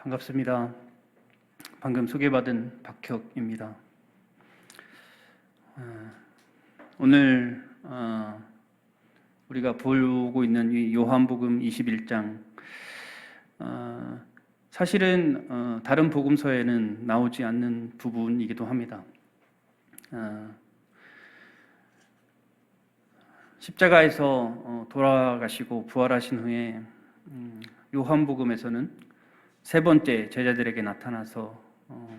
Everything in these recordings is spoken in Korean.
반갑습니다. 방금 소개받은 박혁입니다. 오늘 우리가 보고 있는 이 요한복음 21장, 사실은 다른 복음서에는 나오지 않는 부분이기도 합니다. 십자가에서 돌아가시고 부활하신 후에 요한복음에서는 세 번째 제자들에게 나타나서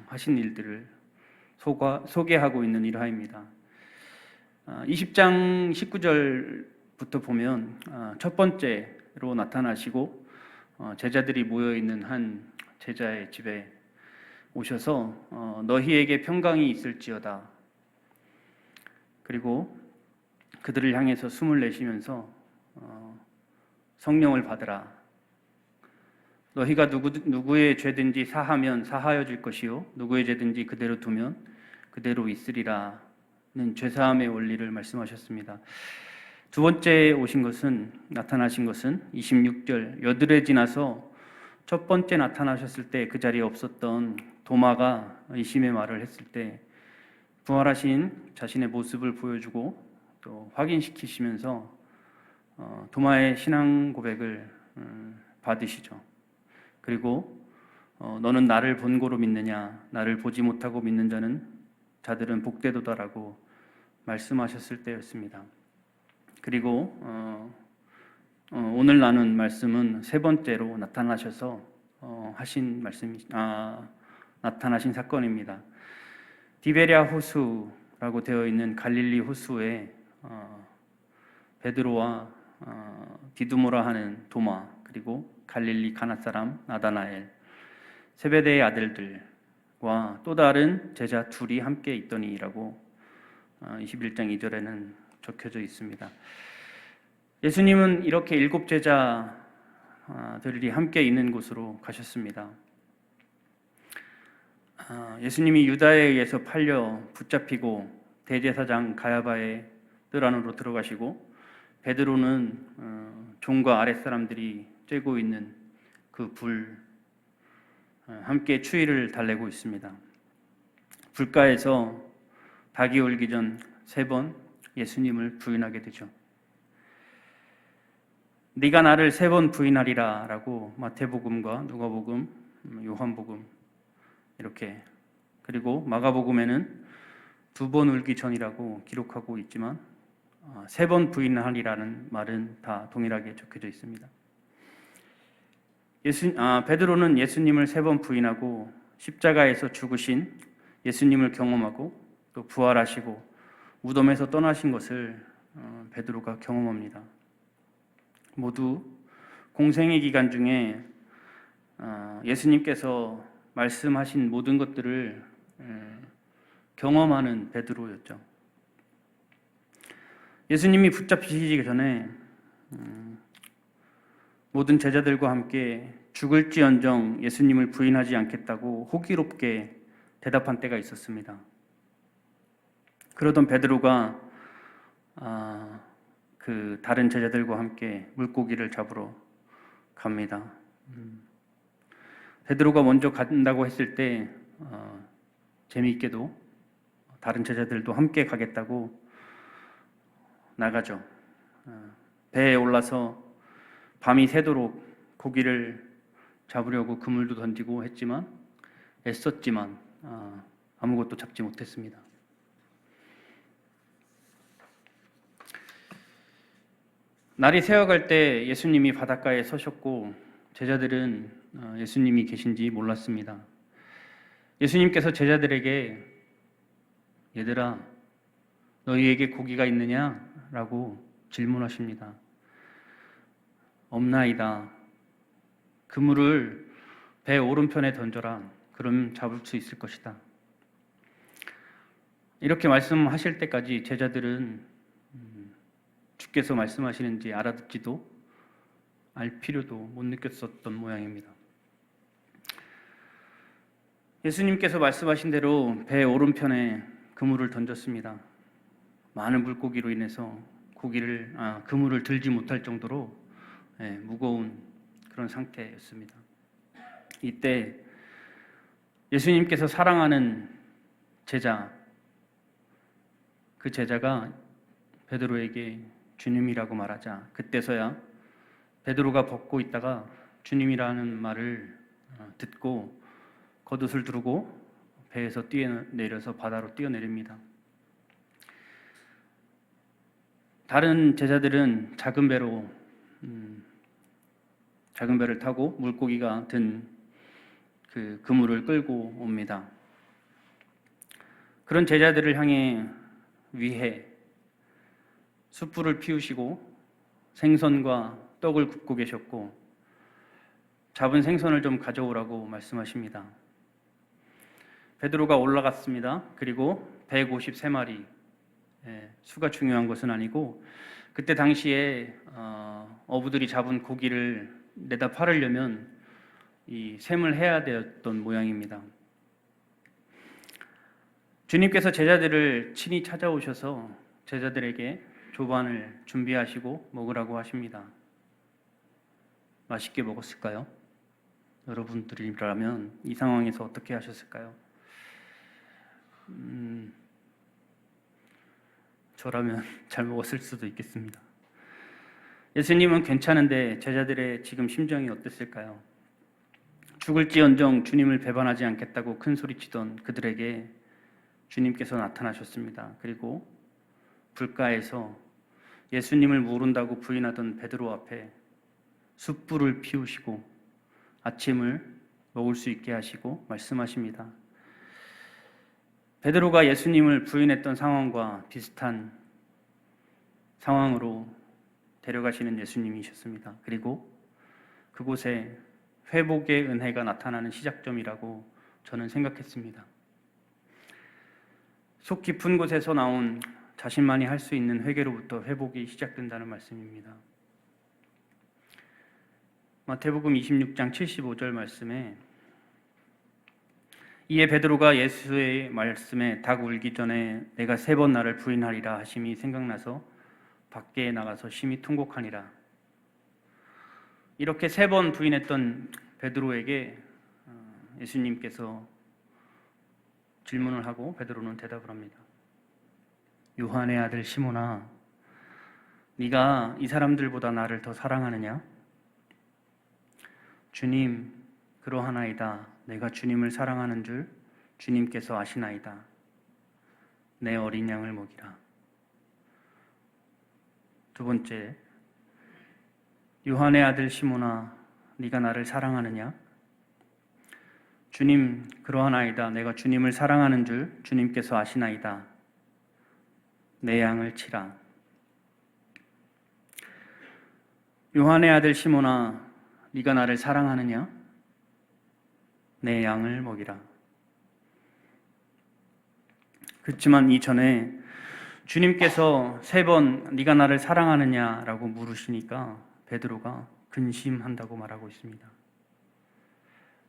하신 일들을 소개하고 있는 일화입니다. 20장 19절부터 보면 첫 번째로 나타나시고 제자들이 모여있는 한 제자의 집에 오셔서 너희에게 평강이 있을지어다. 그리고 그들을 향해서 숨을 내쉬면서 성령을 받으라. 너희가 누구의 죄든지 사하면 사하여 줄 것이요 누구의 죄든지 그대로 두면 그대로 있으리라는 죄사함의 원리를 말씀하셨습니다. 두 번째 나타나신 것은 26절, 여드레 지나서 첫 번째 나타나셨을 때 그 자리에 없었던 도마가 의심의 말을 했을 때 부활하신 자신의 모습을 보여주고 또 확인시키시면서 도마의 신앙 고백을 받으시죠. 그리고 너는 나를 본고로 믿느냐, 나를 보지 못하고 믿는 자들은 복되도다라고 말씀하셨을 때였습니다. 그리고 오늘 나눈 말씀은 세 번째로 나타나셔서 나타나신 사건입니다. 디베랴 호수라고 되어 있는 갈릴리 호수에 베드로와 디두모라 하는 도마, 그리고 갈릴리 가나 사람 나다나엘, 세베대의 아들들과 또 다른 제자 둘이 함께 있더니라고 21장 2절에는 적혀져 있습니다. 예수님은 이렇게 7 제자들이 함께 있는 곳으로 가셨습니다. 예수님이 유다에 의해서 팔려 붙잡히고 대제사장 가야바의 뜰 안으로 들어가시고 베드로는 종과 아랫사람들이 쬐고 있는 그 불 함께 추위를 달래고 있습니다. 불가에서 닭이 울기 전 3번 예수님을 부인하게 되죠. 네가 나를 3번 부인하리라 라고 마태복음과 누가복음, 요한복음 이렇게, 그리고 마가복음에는 2번 울기 전이라고 기록하고 있지만 3번 부인하리라는 말은 다 동일하게 적혀져 있습니다. 베드로는 예수님을 3번 부인하고 십자가에서 죽으신 예수님을 경험하고 또 부활하시고 무덤에서 떠나신 것을 베드로가 경험합니다. 모두 공생의 기간 중에 예수님께서 말씀하신 모든 것들을 경험하는 베드로였죠. 예수님이 붙잡히시기 전에 모든 제자들과 함께 죽을지언정 예수님을 부인하지 않겠다고 호기롭게 대답한 때가 있었습니다. 그러던 베드로가 그 다른 제자들과 함께 물고기를 잡으러 갑니다. 베드로가 먼저 간다고 했을 때 재미있게도 다른 제자들도 함께 가겠다고 나가죠. 배에 올라서 밤이 새도록 고기를 잡으려고 그물도 던지고 했지만 애썼지만 아무것도 잡지 못했습니다. 날이 새어갈 때 예수님이 바닷가에 서셨고 제자들은 예수님이 계신지 몰랐습니다. 예수님께서 제자들에게 얘들아 너희에게 고기가 있느냐? 라고 질문하십니다. 없나이다. 그물을 배 오른편에 던져라. 그럼 잡을 수 있을 것이다. 이렇게 말씀하실 때까지 제자들은 주께서 말씀하시는지 알아듣지도 알 필요도 못 느꼈었던 모양입니다. 예수님께서 말씀하신 대로 배 오른편에 그물을 던졌습니다. 많은 물고기로 인해서 그물을 들지 못할 정도로 무거운 그런 상태였습니다. 이때 예수님께서 사랑하는 제자, 그 제자가 베드로에게 주님이라고 말하자 그때서야 베드로가 벗고 있다가 주님이라는 말을 듣고 겉옷을 두르고 배에서 뛰어내려서 바다로 뛰어내립니다. 다른 제자들은 작은 배를 타고 물고기가 든 그 그물을 끌고 옵니다. 그런 제자들을 위해 숯불을 피우시고 생선과 떡을 굽고 계셨고 잡은 생선을 좀 가져오라고 말씀하십니다. 베드로가 올라갔습니다. 그리고 153마리, 수가 중요한 것은 아니고 그때 당시에 어부들이 잡은 고기를 내다 팔으려면 이 셈을 해야 되었던 모양입니다. 주님께서 제자들을 친히 찾아오셔서 제자들에게 조반을 준비하시고 먹으라고 하십니다. 맛있게 먹었을까요? 여러분들이라면 이 상황에서 어떻게 하셨을까요? 저라면 잘 먹었을 수도 있겠습니다. 예수님은 괜찮은데 제자들의 지금 심정이 어땠을까요? 죽을지언정 주님을 배반하지 않겠다고 큰 소리치던 그들에게 주님께서 나타나셨습니다. 그리고 불가에서 예수님을 모른다고 부인하던 베드로 앞에 숯불을 피우시고 아침을 먹을 수 있게 하시고 말씀하십니다. 베드로가 예수님을 부인했던 상황과 비슷한 상황으로 데려가시는 예수님이셨습니다. 그리고 그곳에 회복의 은혜가 나타나는 시작점이라고 저는 생각했습니다. 속 깊은 곳에서 나온 자신만이 할 수 있는 회개로부터 회복이 시작된다는 말씀입니다. 마태복음 26장 75절 말씀에 이에 베드로가 예수의 말씀에 닭 울기 전에 내가 3번 나를 부인하리라 하심이 생각나서 밖에 나가서 심히 통곡하니라. 이렇게 3번 부인했던 베드로에게 예수님께서 질문을 하고 베드로는 대답을 합니다. 요한의 아들 시몬아, 네가 이 사람들보다 나를 더 사랑하느냐? 주님, 그러하나이다. 내가 주님을 사랑하는 줄 주님께서 아시나이다. 내 어린 양을 먹이라. 두 번째, 요한의 아들 시몬아, 네가 나를 사랑하느냐? 주님, 그러하나이다. 내가 주님을 사랑하는 줄 주님께서 아시나이다. 내 양을 치라. 요한의 아들 시몬아, 네가 나를 사랑하느냐? 내 양을 먹이라. 그렇지만 이전에 주님께서 3번 네가 나를 사랑하느냐라고 물으시니까 베드로가 근심한다고 말하고 있습니다.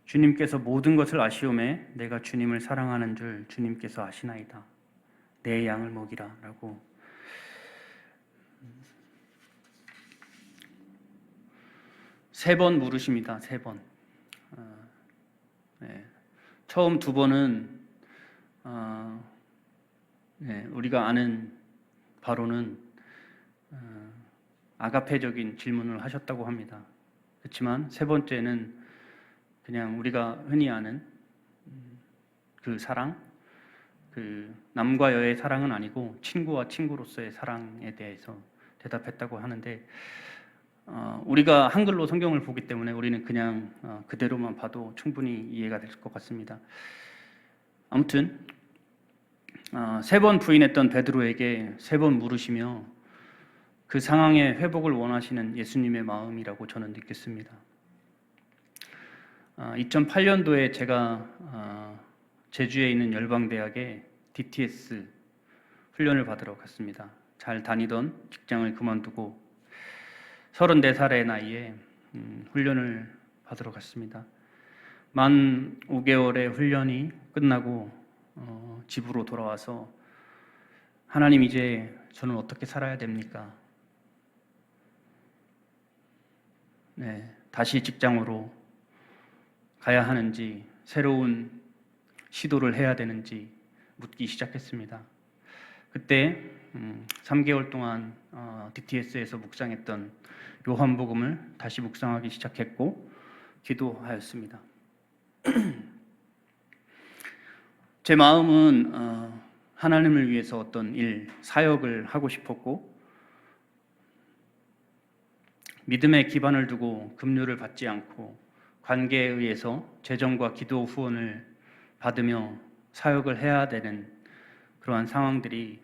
주님께서 모든 것을 아시오매 내가 주님을 사랑하는 줄 주님께서 아시나이다. 내 양을 먹이라 라고 세 번 물으십니다. 3번. 처음 2번은 우리가 아는 바로는 아가페적인 질문을 하셨다고 합니다. 그렇지만 3번째는 그냥 우리가 흔히 아는 그 사랑, 그 남과 여의 사랑은 아니고 친구와 친구로서의 사랑에 대해서 대답했다고 하는데 우리가 한글로 성경을 보기 때문에 우리는 그냥 그대로만 봐도 충분히 이해가 될 것 같습니다. 아무튼 3번 부인했던 베드로에게 3번 물으시며 그 상황의 회복을 원하시는 예수님의 마음이라고 저는 느꼈습니다. 2008년도에 제가 제주에 있는 열방대학에 DTS 훈련을 받으러 갔습니다. 잘 다니던 직장을 그만두고 34살의 나이에 훈련을 받으러 갔습니다. 만 5개월의 훈련이 끝나고 집으로 돌아와서 하나님, 이제 저는 어떻게 살아야 됩니까? 다시 직장으로 가야 하는지, 새로운 시도를 해야 되는지 묻기 시작했습니다. 그때 3개월 동안 DTS에서 묵상했던 요한복음을 다시 묵상하기 시작했고 기도하였습니다. 제 마음은 하나님을 위해서 어떤 일, 사역을 하고 싶었고, 믿음의 기반을 두고 급료를 받지 않고 관계에 의해서 재정과 기도 후원을 받으며 사역을 해야 되는 그러한 상황들이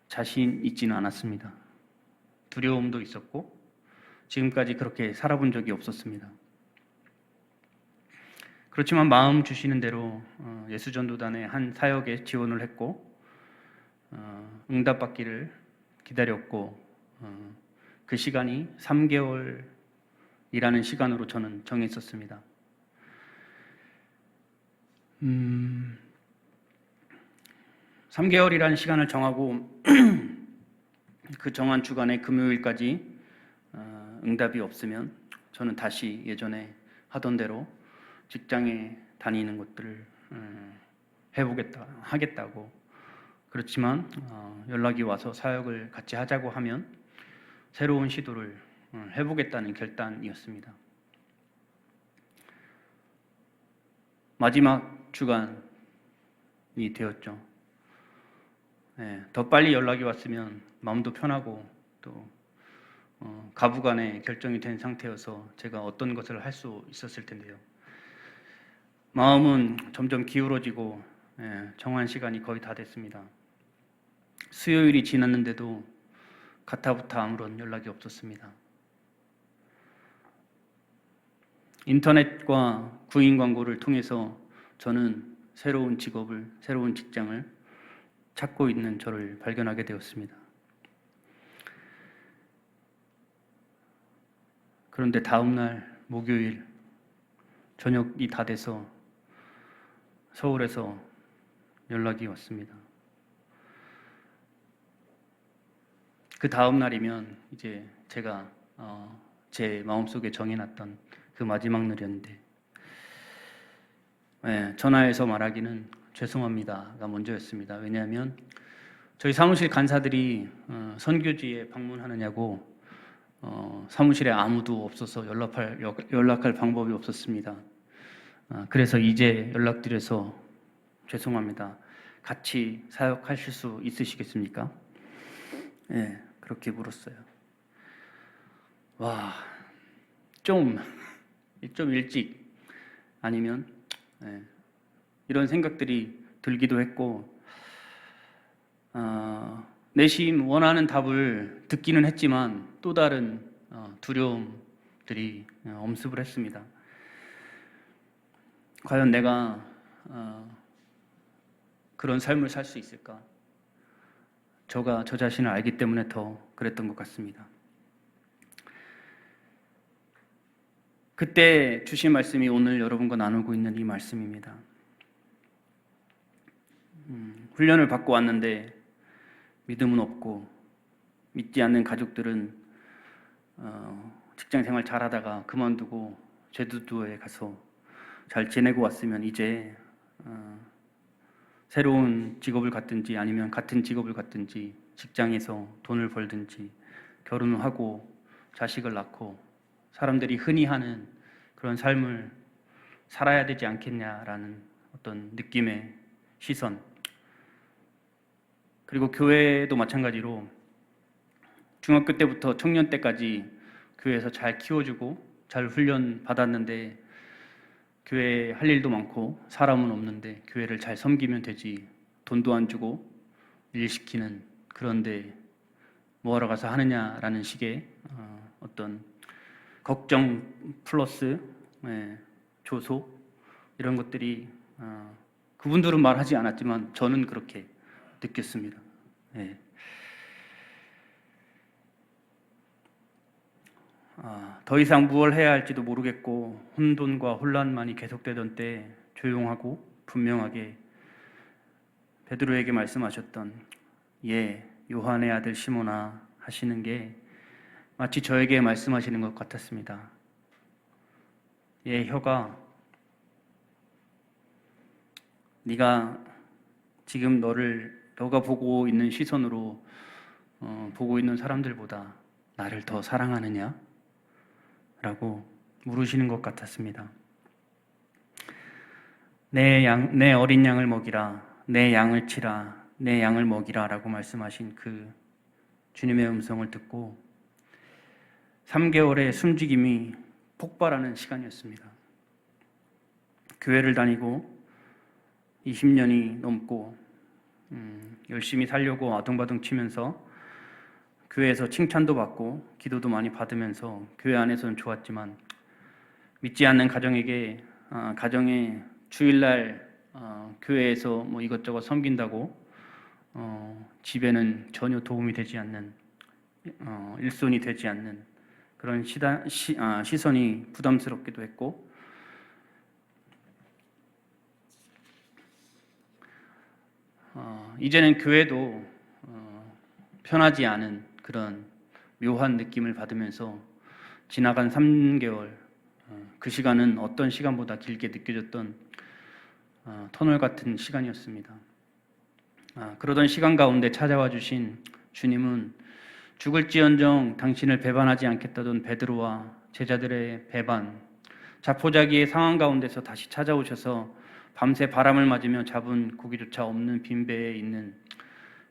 자신 있지는 않았습니다. 두려움도 있었고 지금까지 그렇게 살아본 적이 없었습니다. 그렇지만 마음 주시는 대로 예수전도단의 한 사역에 지원을 했고 응답받기를 기다렸고 그 시간이 3개월이라는 시간으로 저는 정했었습니다. 3개월이라는 시간을 정하고 그 정한 주간에 금요일까지 응답이 없으면 저는 다시 예전에 하던 대로 직장에 다니는 것들을 하겠다고. 그렇지만 연락이 와서 사역을 같이 하자고 하면 새로운 시도를 해보겠다는 결단이었습니다. 마지막 주간이 되었죠. 더 빨리 연락이 왔으면 마음도 편하고 또 가부간에 결정이 된 상태여서 제가 어떤 것을 할 수 있었을 텐데요. 마음은 점점 기울어지고 정한 시간이 거의 다 됐습니다. 수요일이 지났는데도 가타부터 아무런 연락이 없었습니다. 인터넷과 구인 광고를 통해서 저는 새로운 직업을, 새로운 직장을 찾고 있는 저를 발견하게 되었습니다. 그런데 다음 날 목요일 저녁이 다 돼서 서울에서 연락이 왔습니다. 그 다음 날이면 이제 제가 제 마음속에 정해놨던 그 마지막 날이었는데 전화해서 말하기는 죄송합니다가 먼저였습니다. 왜냐하면 저희 사무실 간사들이 선교지에 방문하느냐고 사무실에 아무도 없어서 연락할 방법이 없었습니다. 그래서 이제 연락드려서 죄송합니다. 같이 사역하실 수 있으시겠습니까? 그렇게 물었어요. 와, 좀 일찍 아니면 이런 생각들이 들기도 했고 내심 원하는 답을 듣기는 했지만 또 다른 두려움들이 엄습을 했습니다. 과연 내가 그런 삶을 살 수 있을까? 저 자신을 알기 때문에 더 그랬던 것 같습니다. 그때 주신 말씀이 오늘 여러분과 나누고 있는 이 말씀입니다. 훈련을 받고 왔는데 믿음은 없고 믿지 않는 가족들은 직장생활 잘하다가 그만두고 제주도에 가서 잘 지내고 왔으면 이제 새로운 직업을 갖든지 아니면 같은 직업을 갖든지 직장에서 돈을 벌든지 결혼을 하고 자식을 낳고 사람들이 흔히 하는 그런 삶을 살아야 되지 않겠냐라는 어떤 느낌의 시선, 그리고 교회도 마찬가지로 중학교 때부터 청년 때까지 교회에서 잘 키워주고 잘 훈련 받았는데 교회에 할 일도 많고 사람은 없는데 교회를 잘 섬기면 되지, 돈도 안 주고 일 시키는, 그런데 뭐하러 가서 하느냐라는 식의 어떤 걱정 플러스 조소, 이런 것들이 그분들은 말하지 않았지만 저는 그렇게 느꼈습니다. 더 이상 무엇을 해야 할지도 모르겠고 혼돈과 혼란만이 계속되던 때 조용하고 분명하게 베드로에게 말씀하셨던 요한의 아들 시몬아 하시는 게 마치 저에게 말씀하시는 것 같았습니다. 얘 혀가 네가 지금 너가 보고 있는 시선으로 보고 있는 사람들보다 나를 더 사랑하느냐? 라고 물으시는 것 같았습니다. 내 어린 양을 먹이라, 내 양을 치라, 내 양을 먹이라 라고 말씀하신 그 주님의 음성을 듣고 3개월의 숨죽임이 폭발하는 시간이었습니다. 교회를 다니고 20년이 넘고 열심히 살려고 아둥바둥 치면서 교회에서 칭찬도 받고 기도도 많이 받으면서 교회 안에서는 좋았지만 믿지 않는 가정에 주일날 교회에서 뭐 이것저것 섬긴다고 집에는 전혀 도움이 되지 않는 일손이 되지 않는 그런 시선이 부담스럽기도 했고 이제는 교회도 편하지 않은 그런 묘한 느낌을 받으면서 지나간 3개월 그 시간은 어떤 시간보다 길게 느껴졌던 터널 같은 시간이었습니다. 그러던 시간 가운데 찾아와 주신 주님은 죽을지언정 당신을 배반하지 않겠다던 베드로와 제자들의 배반, 자포자기의 상황 가운데서 다시 찾아오셔서 밤새 바람을 맞으며 잡은 고기조차 없는 빈배에 있는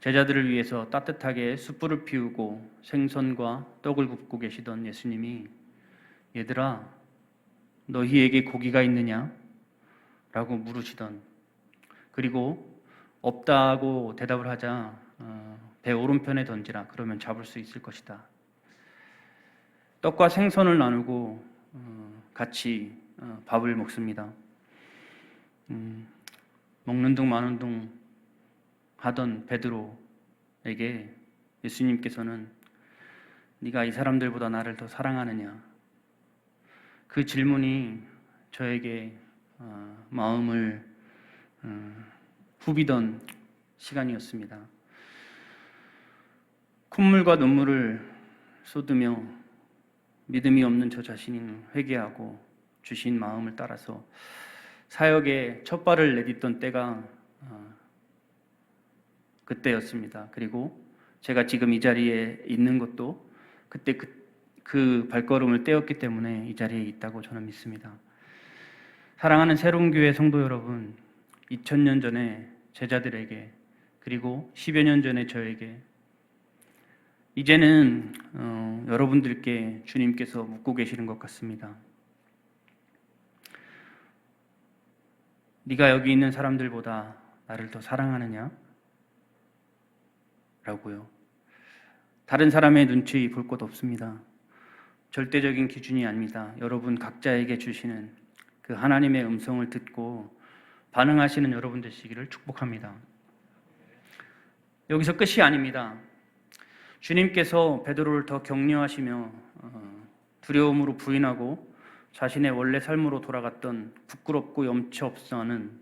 제자들을 위해서 따뜻하게 숯불을 피우고 생선과 떡을 굽고 계시던 예수님이 얘들아 너희에게 고기가 있느냐? 라고 물으시던 그리고 없다고 대답을 하자 배 오른편에 던지라 그러면 잡을 수 있을 것이다. 떡과 생선을 나누고 같이 밥을 먹습니다. 먹는 둥 마는 둥 하던 베드로에게 예수님께서는 네가 이 사람들보다 나를 더 사랑하느냐? 그 질문이 저에게 마음을 후비던 시간이었습니다. 콧물과 눈물을 쏟으며 믿음이 없는 저 자신이 회개하고 주신 마음을 따라서 사역에 첫 발을 내딛던 때가 그때였습니다. 그리고 제가 지금 이 자리에 있는 것도 그때 그 발걸음을 떼었기 때문에 이 자리에 있다고 저는 믿습니다. 사랑하는 새로운교회 성도 여러분, 2000년 전에 제자들에게 그리고 10여 년 전에 저에게 이제는 여러분들께 주님께서 묻고 계시는 것 같습니다. 네가 여기 있는 사람들보다 나를 더 사랑하느냐? 라고요. 다른 사람의 눈치 볼 것 없습니다. 절대적인 기준이 아닙니다. 여러분 각자에게 주시는 그 하나님의 음성을 듣고 반응하시는 여러분 되시기를 축복합니다. 여기서 끝이 아닙니다. 주님께서 베드로를 더 격려하시며 두려움으로 부인하고 자신의 원래 삶으로 돌아갔던 부끄럽고 염치 없어 하는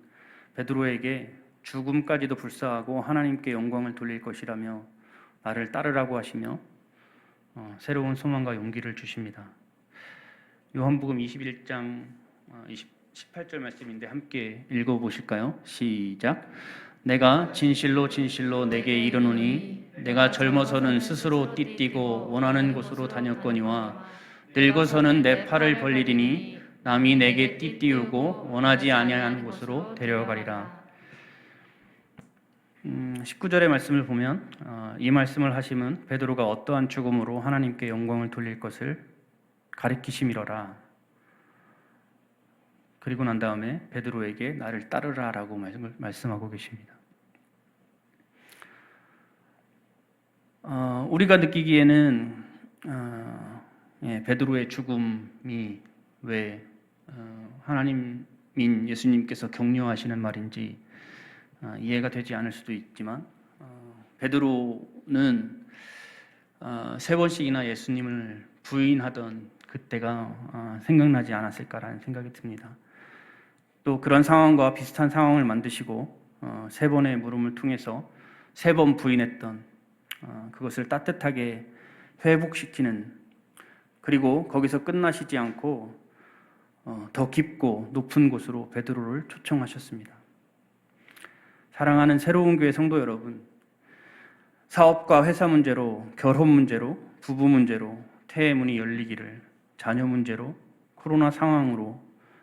베드로에게 죽음까지도 불사하고 하나님께 영광을 돌릴 것이라며 나를 따르라고 하시며 새로운 소망과 용기를 주십니다. 요한복음 21장 18절 말씀인데 함께 읽어보실까요? 시작. 내가 진실로 진실로 내게 이르노니 내가 젊어서는 스스로 띠띠고 원하는 곳으로 다녔거니와 늙어서는 내 팔을 벌리리니 남이 내게 띠띠우고 원하지 아니하는 곳으로 데려가리라. 19절의 말씀을 보면 이 말씀을 하심은 베드로가 어떠한 죽음으로 하나님께 영광을 돌릴 것을 가리키심이로라. 그리고 난 다음에 베드로에게 나를 따르라 라고 말씀하고 계십니다. 우리가 느끼기에는 베드로의 죽음이 왜 하나님인 예수님께서 격려하시는 말인지 이해가 되지 않을 수도 있지만 베드로는 3번씩이나 예수님을 부인하던 그때가 생각나지 않았을까라는 생각이 듭니다. 또 그런 상황과 비슷한 상황을 만드시고 3번의 물음을 통해서 3번 부인했던 그것을 따뜻하게 회복시키는, 그리고 거기서 끝나시지 않고 더 깊고 높은 곳으로 베드로를 초청하셨습니다. 사랑하는 새로운 교회 성도 여러분, 사업과 회사 문제로, 결혼 문제로, 부부 문제로 태의 문이 열리기를, 자녀 문제로, 코로나 상황으로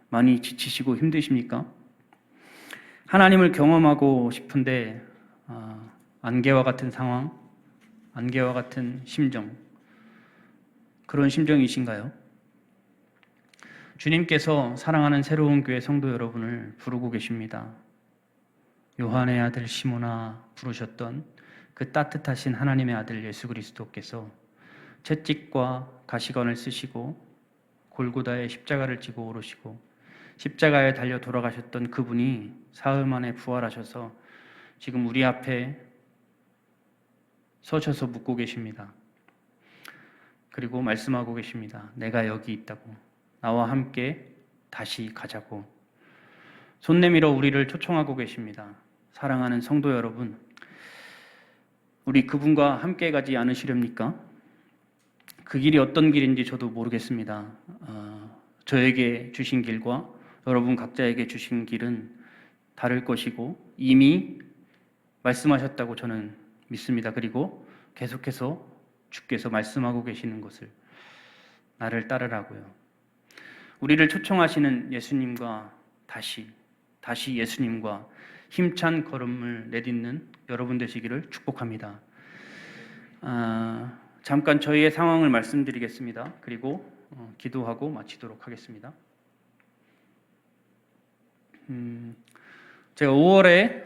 많이 지치시고 힘드십니까? 하나님을 경험하고 싶은데 안개와 같은 상황, 안개와 같은 심정, 그런 심정이신가요? 주님께서 사랑하는 새로운 교회 성도 여러분을 부르고 계십니다. 요한의 아들 시몬아 부르셨던 그 따뜻하신 하나님의 아들 예수 그리스도께서 채찍과 가시관을 쓰시고 골고다의 십자가를 지고 오르시고 십자가에 달려 돌아가셨던 그분이 사흘 만에 부활하셔서 지금 우리 앞에 서셔서 묻고 계십니다. 그리고 말씀하고 계십니다. 내가 여기 있다고. 나와 함께 다시 가자고. 손 내밀어 우리를 초청하고 계십니다. 사랑하는 성도 여러분, 우리 그분과 함께 가지 않으시렵니까? 그 길이 어떤 길인지 저도 모르겠습니다. 저에게 주신 길과 여러분 각자에게 주신 길은 다를 것이고 이미 말씀하셨다고 저는 믿습니다. 그리고 계속해서 주께서 말씀하고 계시는 것을 나를 따르라고요. 우리를 초청하시는 예수님과 다시 예수님과 힘찬 걸음을 내딛는 여러분 되시기를 축복합니다. 잠깐 저희의 상황을 말씀드리겠습니다. 그리고 기도하고 마치도록 하겠습니다. 제가 5월에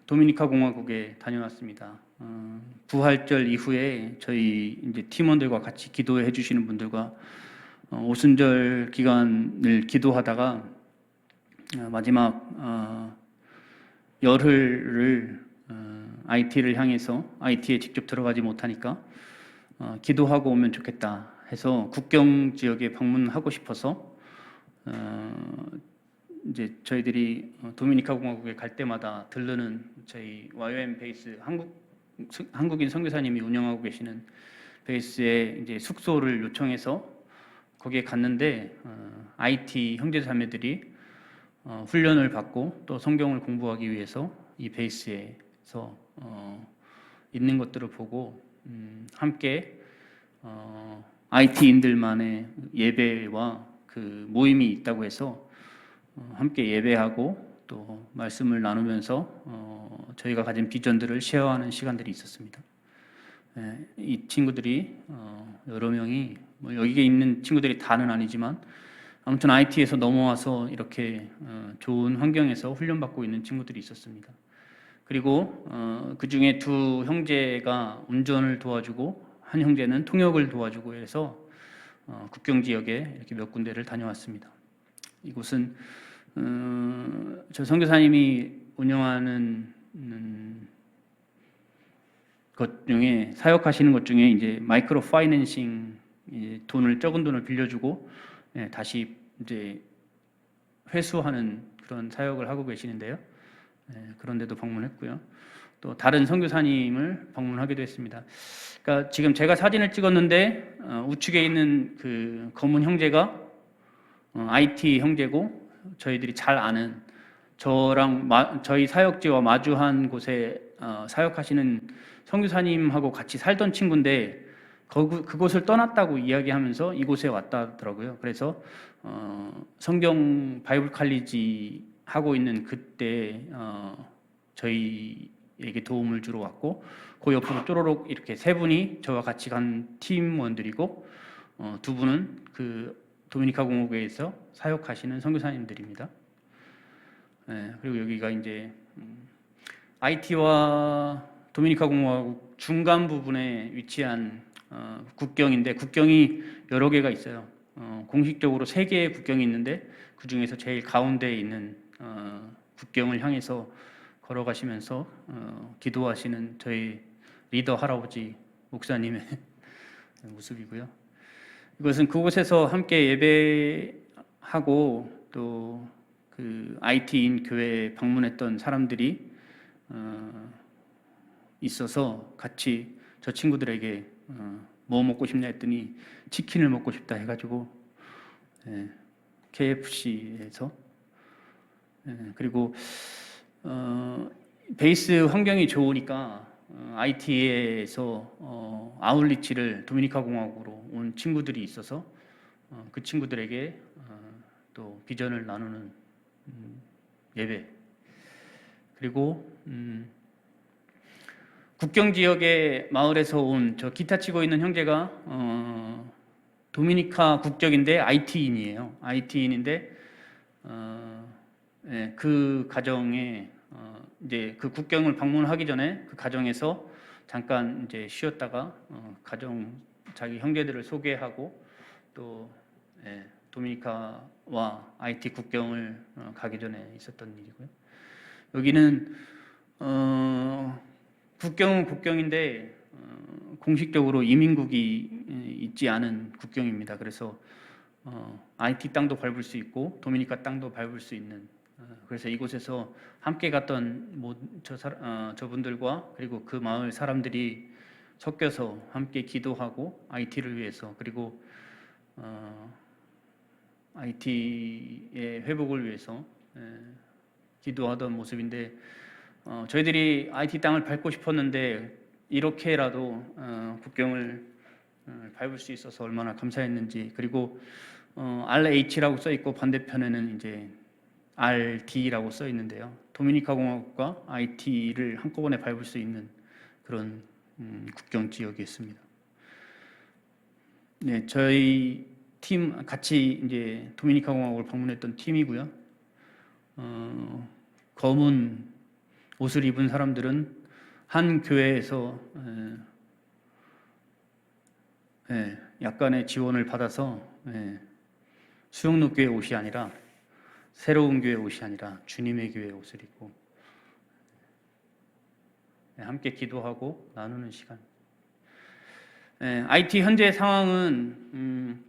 도미니카 공화국에 다녀왔습니다. 부활절 이후에 저희 이제 팀원들과 같이 기도해 주시는 분들과 오순절 기간을 기도하다가 마지막 열흘을 IT를 향해서 IT에 직접 들어가지 못하니까 기도하고 오면 좋겠다 해서 국경 지역에 방문하고 싶어서 이제 저희들이 도미니카 공화국에 갈 때마다 들르는 저희 YOM 베이스 한국인 선교사님이 운영하고 계시는 베이스에 이제 숙소를 요청해서 거기에 갔는데 IT 형제자매들이 훈련을 받고 또 성경을 공부하기 위해서 이 베이스에서 있는 것들을 보고 함께 IT인들만의 예배와 그 모임이 있다고 해서 함께 예배하고 또 말씀을 나누면서 저희가 가진 비전들을 쉐어하는 시간들이 있었습니다. 이 친구들이 여러 명이 여기에 있는 친구들이 다는 아니지만 아무튼 IT에서 넘어와서 이렇게 좋은 환경에서 훈련받고 있는 친구들이 있었습니다. 그리고 그 중에 두 형제가 운전을 도와주고 한 형제는 통역을 도와주고 해서 국경 지역에 이렇게 몇 군데를 다녀왔습니다. 이곳은 저 선교사님이 운영하는 것 중에 사역하시는 것 중에 이제 마이크로 파이낸싱 적은 돈을 빌려주고 다시 이제 회수하는 그런 사역을 하고 계시는데요. 그런 데도 방문했고요. 또 다른 선교사님을 방문하기도 했습니다. 그러니까 지금 제가 사진을 찍었는데 우측에 있는 그 검은 형제가 IT 형제고 저희들이 잘 아는 저희 사역지와 마주한 곳에 사역하시는 선교사님하고 같이 살던 친구인데 그곳을 떠났다고 이야기하면서 이곳에 왔다더라고요. 그래서 성경 바이블 칼리지 하고 있는 그때 저희에게 도움을 주러 왔고 그 옆으로 쪼로록 이렇게 세 분이 저와 같이 간 팀원들이고 두 분은 그 도미니카 공화국에서 사역하시는 선교사님들입니다. 그리고 여기가 이제 IT와 도미니카 공화국 중간 부분에 위치한 국경인데 국경이 여러 개가 있어요. 공식적으로 3개의 국경이 있는데 그 중에서 제일 가운데에 있는 국경을 향해서 걸어가시면서 기도하시는 저희 리더 할아버지 목사님의 모습이고요. 이것은 그곳에서 함께 예배하고 또 그 IT인 교회에 방문했던 사람들이 있어서 같이 저 친구들에게 뭐 먹고 싶냐 했더니 치킨을 먹고 싶다 해가지고 KFC에서. 그리고 베이스 환경이 좋으니까 IT에서 아울리치를 도미니카 공화국으로 온 친구들이 있어서 그 친구들에게 또 비전을 나누는 예배. 그리고 국경 지역의 마을에서 온 저 기타 치고 있는 형제가 도미니카 국적인데 IT인이에요. IT인인데 그 가정에 이제 그 국경을 방문하기 전에 그 가정에서 잠깐 이제 쉬었다가 가정 자기 형제들을 소개하고 또 도미니카와 IT 국경을 가기 전에 있었던 일이고요. 여기는 국경은 국경인데 공식적으로 이민국이 있지 않은 국경입니다. 그래서 IT 땅도 밟을 수 있고 도미니카 땅도 밟을 수 있는 그래서 이곳에서 함께 갔던 저분들과 그리고 그 마을 사람들이 섞여서 함께 기도하고 IT를 위해서 그리고 IT의 회복을 위해서 기도하던 모습인데 저희들이 IT 땅을 밟고 싶었는데 이렇게라도 국경을 밟을 수 있어서 얼마나 감사했는지. 그리고 RH라고 써 있고 반대편에는 이제 RD라고 써 있는데요. 도미니카 공화국과 IT를 한꺼번에 밟을 수 있는 그런 국경 지역이었습니다. 네, 저희 팀 같이 이제 도미니카 공화국을 방문했던 팀이고요. 검은 옷을 입은 사람들은 한 교회에서 약간의 지원을 받아서 수영로 교회 옷이 아니라 새로운 교회 옷이 아니라 주님의 교회 옷을 입고 함께 기도하고 나누는 시간. IT 현재 상황은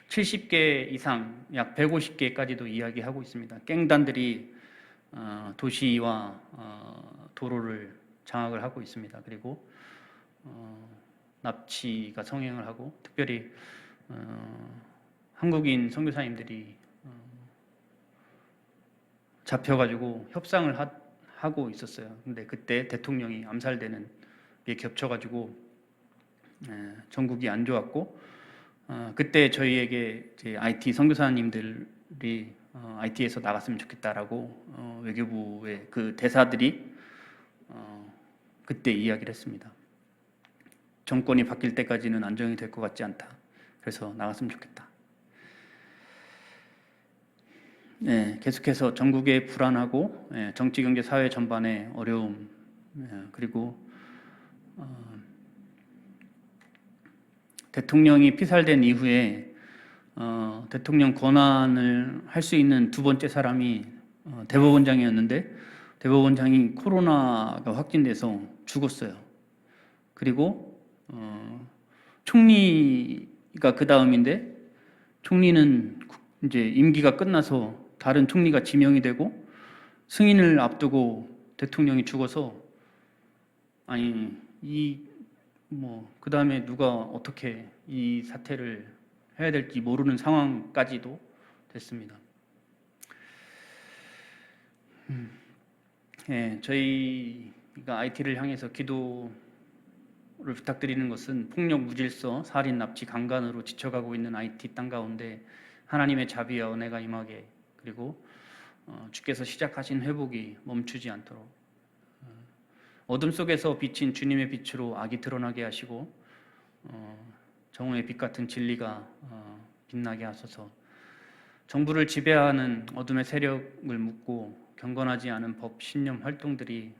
70개 이상, 약 150개까지도 이야기하고 있습니다. 갱단들이 도시와 도로를 장악을 하고 있습니다. 그리고 납치가 성행을 하고 특별히 한국인 선교사님들이 잡혀가지고 협상을 하고 있었어요. 근데 그때 대통령이 암살되는 게 겹쳐가지고 전국이 안 좋았고 그때 저희에게 이제 IT 선교사님들이 IT에서 나갔으면 좋겠다라고 외교부의 그 대사들이 그때 이야기를 했습니다. 정권이 바뀔 때까지는 안정이 될 것 같지 않다. 그래서 나갔으면 좋겠다. 계속해서 전국의 불안하고 정치, 경제, 사회 전반의 어려움 그리고 대통령이 피살된 이후에 대통령 권한을 할 수 있는 두 번째 사람이 대법원장이었는데 대법원장이 코로나가 확진돼서 죽었어요. 그리고 총리가 그 다음인데 총리는 이제 임기가 끝나서 다른 총리가 지명이 되고 승인을 앞두고 대통령이 죽어서 그 다음에 누가 어떻게 이 사태를 해야 될지 모르는 상황까지도 됐습니다. 저희가 IT를 향해서 기도를 부탁드리는 것은 폭력, 무질서, 살인, 납치, 강간으로 지쳐가고 있는 IT 땅 가운데 하나님의 자비와 은혜가 임하게 그리고 주께서 시작하신 회복이 멈추지 않도록 어둠 속에서 비친 주님의 빛으로 악이 드러나게 하시고 정오의 빛 같은 진리가 빛나게 하소서. 정부를 지배하는 어둠의 세력을 묶고 경건하지 않은 법, 신념 활동들이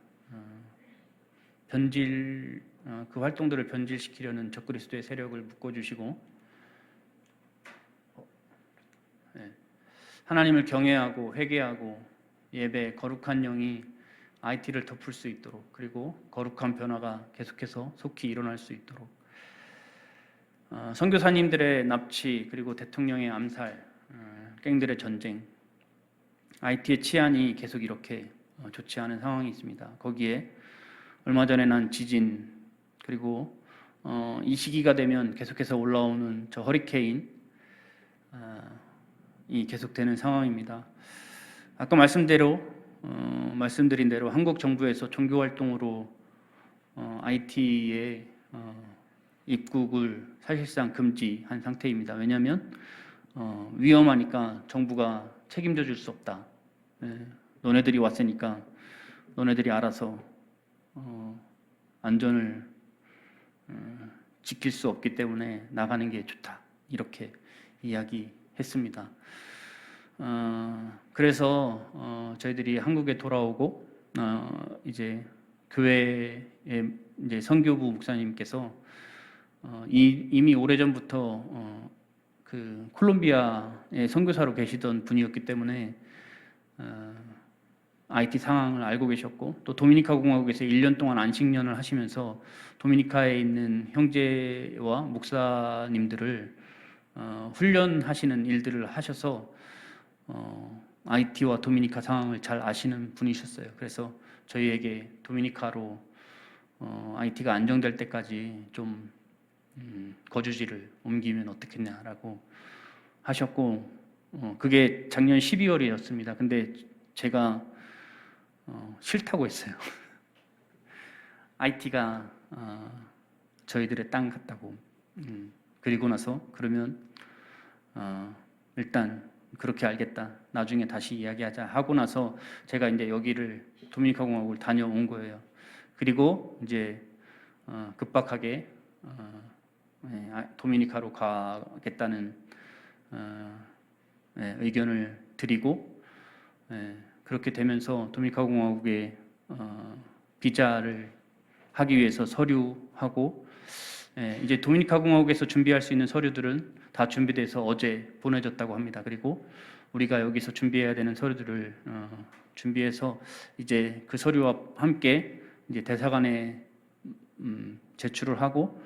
그 활동들을 변질시키려는 적그리스도의 세력을 묶어주시고 하나님을 경외하고 회개하고 예배, 거룩한 영이 IT를 덮을 수 있도록 그리고 거룩한 변화가 계속해서 속히 일어날 수 있도록 선교사님들의 납치 그리고 대통령의 암살, 갱들의 전쟁, IT의 치안이 계속 이렇게 좋지 않은 상황이 있습니다. 거기에 얼마 전에 난 지진 그리고 이 시기가 되면 계속해서 올라오는 저 허리케인 계속되는 상황입니다. 아까 말씀드린 대로 한국 정부에서 종교 활동으로 IT에 입국을 사실상 금지한 상태입니다. 왜냐하면 위험하니까 정부가 책임져 줄 수 없다. 너네들이 왔으니까 너네들이 알아서 안전을 지킬 수 없기 때문에 나가는 게 좋다. 이렇게 이야기했습니다. 그래서 저희들이 한국에 돌아오고 이제 교회의 이제 선교부 목사님께서 이미 오래전부터 그 콜롬비아의 선교사로 계시던 분이었기 때문에 IT 상황을 알고 계셨고, 또 도미니카 공화국에서 1년 동안 안식년을 하시면서 도미니카에 있는 형제와 목사님들을 훈련하시는 일들을 하셔서 IT와 도미니카 상황을 잘 아시는 분이셨어요. 그래서 저희에게 도미니카로 IT가 안정될 때까지 좀 거주지를 옮기면 어떻겠냐라고 하셨고, 그게 작년 12월이었습니다. 근데 제가 싫다고 했어요. IT가 저희들의 땅 같다고. 그리고 나서 그러면 일단 그렇게 알겠다. 나중에 다시 이야기하자 하고 나서 제가 이제 여기를 도미니카 공화국을 다녀온 거예요. 그리고 이제 급박하게 도미니카로 가겠다는 의견을 드리고, 그렇게 되면서 도미니카 공화국에 비자를 하기 위해서 서류하고, 이제 도미니카 공화국에서 준비할 수 있는 서류들은 다 준비돼서 어제 보내졌다고 합니다. 그리고 우리가 여기서 준비해야 되는 서류들을 준비해서 이제 그 서류와 함께 이제 대사관에 제출을 하고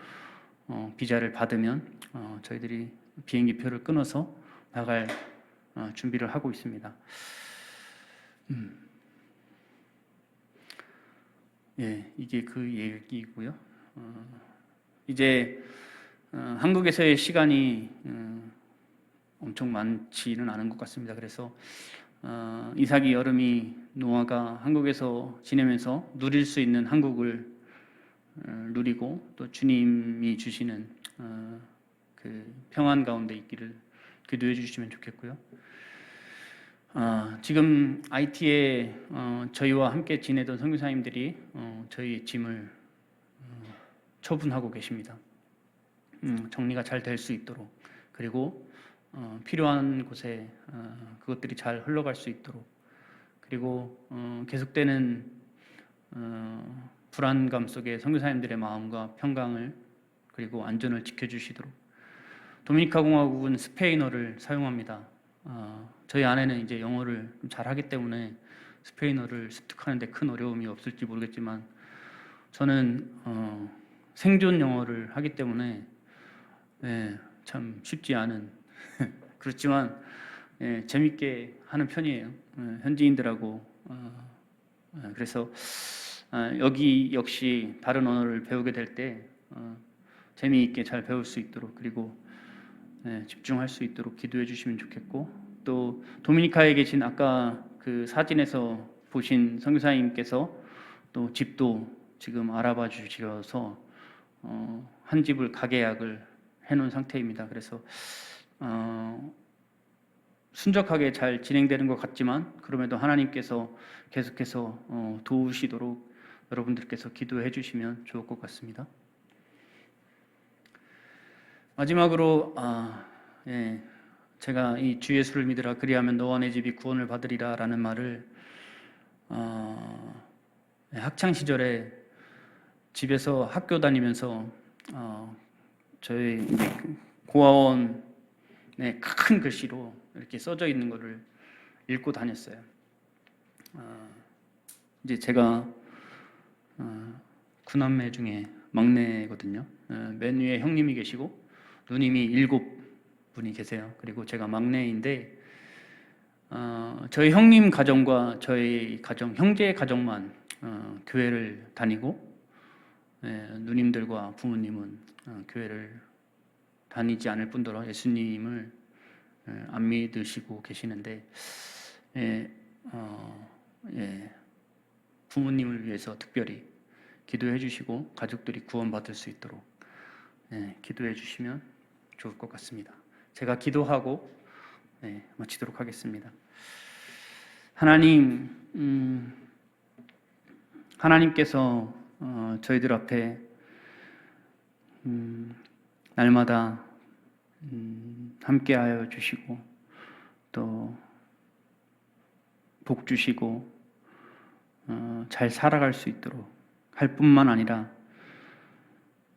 비자를 받으면 저희들이 비행기 표를 끊어서 나갈 준비를 하고 있습니다. 이게 그 얘기고요. 이제 한국에서의 시간이 엄청 많지는 않은 것 같습니다. 그래서 이삭이, 여름이, 노아가 한국에서 지내면서 누릴 수 있는 한국을 누리고, 또 주님이 주시는 그 평안 가운데 있기를 기도해 주시면 좋겠고요. 지금 IT에 저희와 함께 지내던 선교사님들이 저희의 짐을 처분하고 계십니다. 정리가 잘 될 수 있도록, 그리고 필요한 곳에 그것들이 잘 흘러갈 수 있도록, 그리고 계속되는 불안감 속에 선교사님들의 마음과 평강을, 그리고 안전을 지켜주시도록. 도미니카 공화국은 스페인어를 사용합니다. 저희 아내는 이제 영어를 잘하기 때문에 스페인어를 습득하는데 큰 어려움이 없을지 모르겠지만, 저는 생존 영어를 하기 때문에 참 쉽지 않은 그렇지만 재밌게 하는 편이에요. 현지인들하고. 그래서 여기 역시 다른 언어를 배우게 될 때 재미있게 잘 배울 수 있도록, 그리고 집중할 수 있도록 기도해 주시면 좋겠고, 또 도미니카에 계신 아까 그 사진에서 보신 선교사님께서 또 집도 지금 알아봐 주셔서 한 집을 가계 예약을 해놓은 상태입니다. 그래서 순적하게 잘 진행되는 것 같지만, 그럼에도 하나님께서 계속해서 도우시도록 여러분들께서 기도해 주시면 좋을 것 같습니다. 마지막으로 제가 이 주 예수를 믿으라, 그리하면 너와 내 집이 구원을 받으리라 라는 말을 학창 시절에 집에서 학교 다니면서 저희 이제 고아원에 큰 글씨로 이렇게 써져 있는 것을 읽고 다녔어요. 이제 제가 9남매 중에 막내거든요. 맨 위에 형님이 계시고 누님이 7분이 계세요. 그리고 제가 막내인데 저희 형님 가정과 저희 가정, 형제 가정만 교회를 다니고, 누님들과 부모님은 교회를 다니지 않을 뿐더러 예수님을 안 믿으시고 계시는데 부모님을 위해서 특별히 기도해 주시고 가족들이 구원받을 수 있도록 기도해 주시면 좋을 것 같습니다. 제가 기도하고 마치도록 하겠습니다. 하나님께서 저희들 앞에 날마다 함께하여 주시고 또 복 주시고 잘 살아갈 수 있도록 할 뿐만 아니라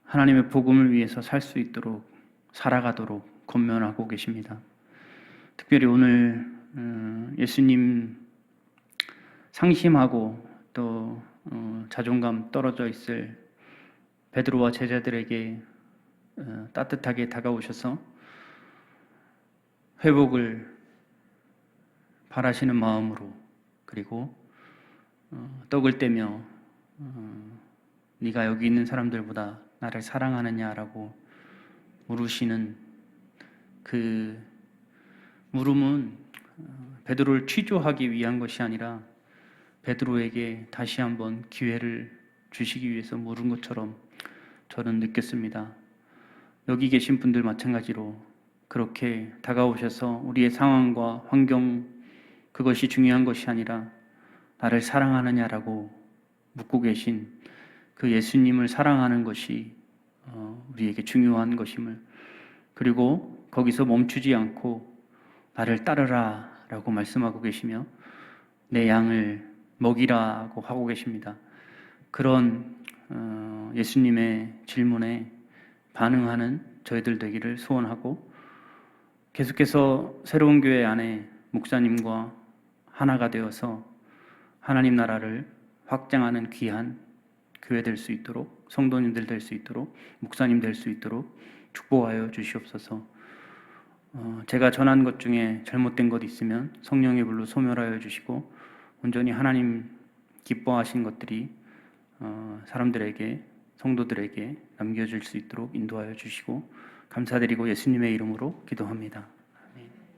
하나님의 복음을 위해서 살 수 있도록 살아가도록 권면하고 계십니다. 특별히 오늘 예수님 상심하고 또 자존감 떨어져 있을 베드로와 제자들에게 따뜻하게 다가오셔서 회복을 바라시는 마음으로 그리고 떡을 떼며 네가 여기 있는 사람들보다 나를 사랑하느냐라고 물으시는 그 물음은 베드로를 취조하기 위한 것이 아니라 베드로에게 다시 한번 기회를 주시기 위해서 물은 것처럼 저는 느꼈습니다. 여기 계신 분들 마찬가지로 그렇게 다가오셔서 우리의 상황과 환경 그것이 중요한 것이 아니라 나를 사랑하느냐라고 묻고 계신 그 예수님을 사랑하는 것이 우리에게 중요한 것임을, 그리고 거기서 멈추지 않고 나를 따르라 라고 말씀하고 계시며 내 양을 먹이라고 하고 계십니다. 그런 예수님의 질문에 반응하는 저희들 되기를 소원하고, 계속해서 새로운 교회 안에 목사님과 하나가 되어서 하나님 나라를 확장하는 귀한 교회 될 수 있도록, 성도님들 될 수 있도록, 목사님 될 수 있도록 축복하여 주시옵소서. 제가 전한 것 중에 잘못된 것 있으면 성령의 불로 소멸하여 주시고 온전히 하나님 기뻐하신 것들이 사람들에게, 성도들에게 남겨질 수 있도록 인도하여 주시고 감사드리고 예수님의 이름으로 기도합니다.